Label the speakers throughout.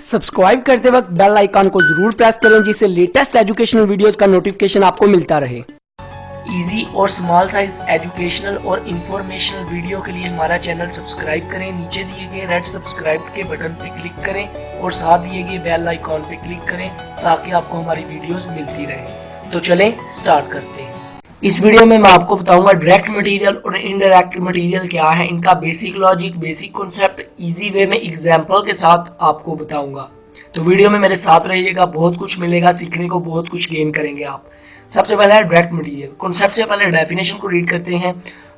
Speaker 1: Subscribe करते वक्त bell icon को जरूर प्रेस करें जिससे लेटेस्ट एजुकेशनल वीडियोस का नोटिफिकेशन आपको मिलता रहे।
Speaker 2: इजी और स्मॉल साइज एजुकेशनल और इंफॉर्मेशनल वीडियो के लिए हमारा चैनल सब्सक्राइब करें। नीचे दिए गए रेड सब्सक्राइब के बटन पर क्लिक करें और साथ दिए गए बेल आइकॉन पर क्लिक करें ताकि आपको हमारी वीडियोस मिलती रहे। तो चलें स्टार्ट करते हैं। इस वीडियो में मैं आपको बताऊंगा डायरेक्ट मटेरियल और इनडायरेक्ट मटेरियल क्या है, इनका basic logic, basic concept easy way में एग्जांपल के साथ आपको बताऊंगा। तो वीडियो में मेरे साथ रहिएगा, बहुत कुछ मिलेगा सीखने को, बहुत कुछ गेन करेंगे आप। सबसे पहले है डायरेक्ट मटेरियल। कॉन्सेप्ट से पहले डेफिनेशन को रीड करते हैं।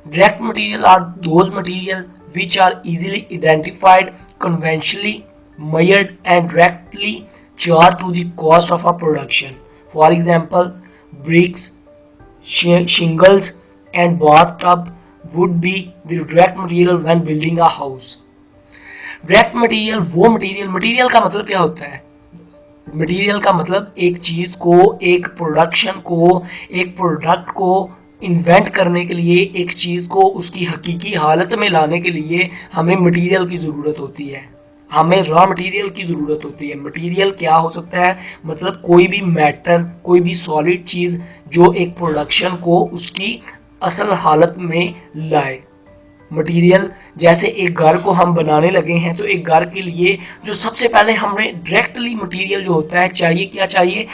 Speaker 2: Direct material are those material which are easily identified, conventionally measured and directly charged to the cost of a production. For example, bricks, shingles and bathtub would be the direct material when building a house. Direct material वो material का मतलब क्या होता है? Material का मतलब एक चीज को, एक प्रोडक्शन को, एक प्रोडक्ट को इन्वेंट करने के लिए, एक चीज को उसकी हकीकी हालत में लाने के लिए हमें मटेरियल की जरूरत होती है, हमें रॉ मटेरियल की जरूरत होती है। मटेरियल क्या हो सकता है? मतलब कोई भी मैटर, कोई भी सॉलिड चीज जो एक प्रोडक्शन को उसकी असल हालत में लाए। मटेरियल जैसे एक घर को हम बनाने लगे हैं तो एक घर के लिए जो सबसे पहले हमें डायरेक्टली मटेरियल जो होता है चाहिए, क्या चाहिए?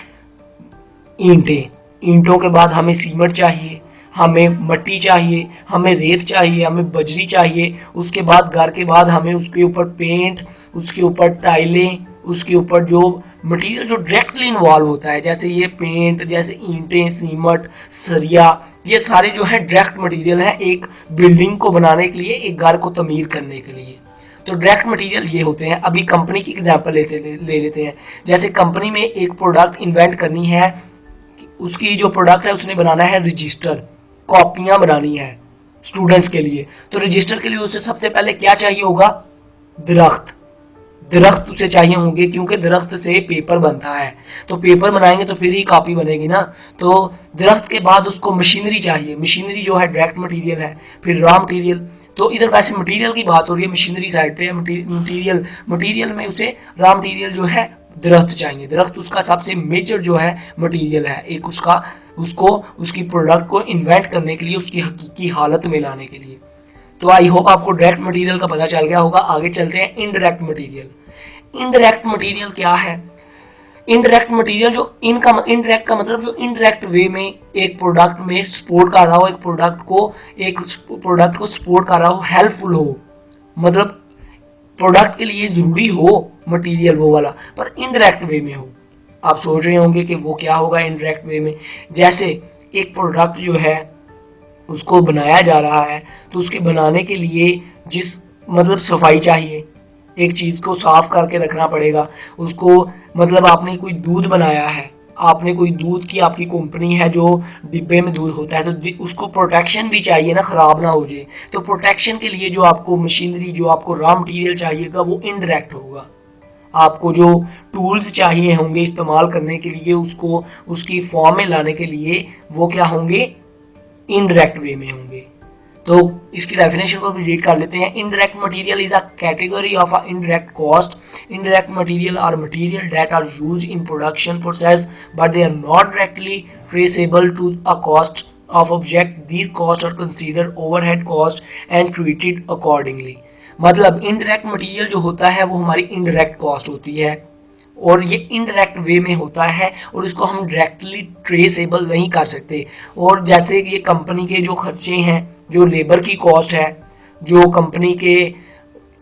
Speaker 2: ईंटें। ईंटों के बाद हमें सीमेंट चाहिए, हमें मट्टी चाहिए, हमें रेत चाहिए, हमें बजरी चाहिए। उसके बाद घर के बाद हमें उसके ऊपर पेंट, उसके ऊपर टाइलें, उसके ऊपर जो मटेरियल जो डायरेक्टली इन्वॉल्व होता है, जैसे ये पेंट, जैसे ईंटें, सीमेंट, सरिया, ये सारे जो है डायरेक्ट मटेरियल है एक बिल्डिंग को बनाने के लिए, एक घर को तमीर करने के लिए। तो डायरेक्ट मटेरियल ये होते हैं। अभी कंपनी की एग्जांपल ले लेते हैं। जैसे कंपनी में एक प्रोडक्ट इन्वेंट करनी है, उसकी जो प्रोडक्ट है उसने बनाना है रजिस्टर, कॉपियां बनानी है स्टूडेंट्स के लिए। तो रजिस्टर के लिए उसे सबसे पहले क्या चाहिए होगा? दरख्त उसे चाहिए होंगे, क्योंकि दरख्त से पेपर बनता है। तो पेपर बनाएंगे तो फिर ही कॉपी बनेगी ना। तो दरख्त के बाद उसको मशीनरी चाहिए। मशीनरी जो है डायरेक्ट मटेरियल है। फिर रॉ मटेरियल। तो इधर वैसे मटेरियल की बात हो रही है, मशीनरी साइड पे है। मटेरियल में उसे रॉ मटेरियल जो है दरख्त चाहिए। दरख्त उसका सबसे मेजर जो है मटेरियल है, एक उसको उसकी प्रोडक्ट को इन्वेंट करने के लिए, उसकी हकीकी हालत में लाने के लिए। तो आई होप आपको डायरेक्ट मटेरियल का पता चल गया होगा। आगे चलते हैं इनडायरेक्ट मटेरियल। इनडायरेक्ट मटेरियल क्या है? इनडायरेक्ट मटेरियल जो इनडायरेक्ट का मतलब जो इनडायरेक्ट वे में एक प्रोडक्ट में सपोर्ट कर रहा हो, एक प्रोडक्ट को सपोर्ट कर रहा हो, हेल्पफुल हो, मतलब प्रोडक्ट के लिए जरूरी हो मटेरियल वो वाला, पर इनडायरेक्ट वे में हो। आप सोच रहे होंगे कि वो क्या होगा इनडायरेक्ट वे में। जैसे एक प्रोडक्ट जो है उसको बनाया जा रहा है, तो उसके बनाने के लिए जिस मतलब सफाई चाहिए, एक चीज को साफ करके रखना पड़ेगा उसको। मतलब आपने कोई दूध बनाया है, आपने कोई दूध की आपकी कंपनी है जो डिब्बे में दूध होता है, तो उसको प्रोटेक्शन भी चाहिए ना, खराब ना हो जाए। तो प्रोटेक्शन के लिए जो आपको मशीनरी, जो आपको रॉ मटेरियल चाहिएगा वो इनडायरेक्ट होगा। आपको जो टूल्स चाहिए होंगे इस्तेमाल करने के लिए, उसको उसकी फॉर्म में लाने के लिए, वो क्या होंगे? इनडायरेक्ट वे में होंगे। तो इसकी डेफिनेशन को भी रीड कर लेते हैं। Indirect material is a category of a indirect cost. Indirect material are material that are used in production process but they are not directly traceable to a cost of object. These cost are considered overhead cost and treated accordingly. मतलब indirect material जो होता है वो हमारी indirect cost होती है और ये इनडायरेक्ट वे में होता है और इसको हम डायरेक्टली ट्रेसेबल नहीं कर सकते। और जैसे ये कंपनी के जो खर्चे हैं, जो लेबर की कॉस्ट है, जो कंपनी के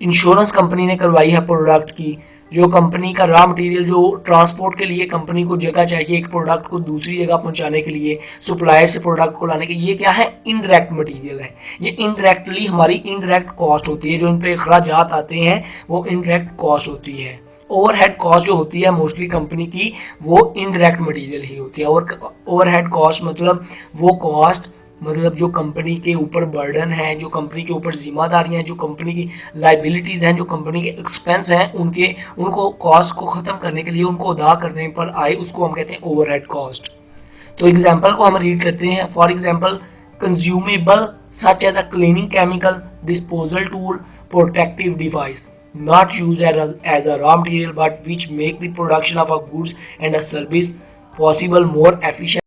Speaker 2: इंश्योरेंस कंपनी ने करवाई है प्रोडक्ट की, जो कंपनी का रॉ मटेरियल, जो ट्रांसपोर्ट के लिए कंपनी को जगह चाहिए एक प्रोडक्ट को दूसरी जगह पहुंचाने के लिए, सप्लायर से प्रोडक्ट को लाने के, ये क्या है? इनडायरेक्ट मटेरियल है। ये इनडायरेक्टली हमारी इनडायरेक्ट कॉस्ट होती है। जो इन पे अखराजात आते हैं वो इनडायरेक्ट कॉस्ट होती है। ओवरहेड कॉस्ट जो होती है मोस्टली कंपनी की, वो इनडायरेक्ट मटेरियल ही होती है। और ओवरहेड कॉस्ट मतलब वो कॉस्ट, मतलब जो कंपनी के ऊपर बर्डन है, जो कंपनी के ऊपर जिम्मेदारियां हैं, जो कंपनी की लाइबिलिटीज हैं, जो कंपनी के एक्सपेंस हैं, उनको कॉस्ट को खत्म करने के लिए, उनको अदा करने पर आए, उसको हम कहते हैं ओवरहेड कॉस्ट। तो एग्जांपल को हम रीड करते हैं। For example, consumable such as a cleaning chemical, disposal tool, protective device. not used as a raw material but which make the production of a goods and a service possible more efficient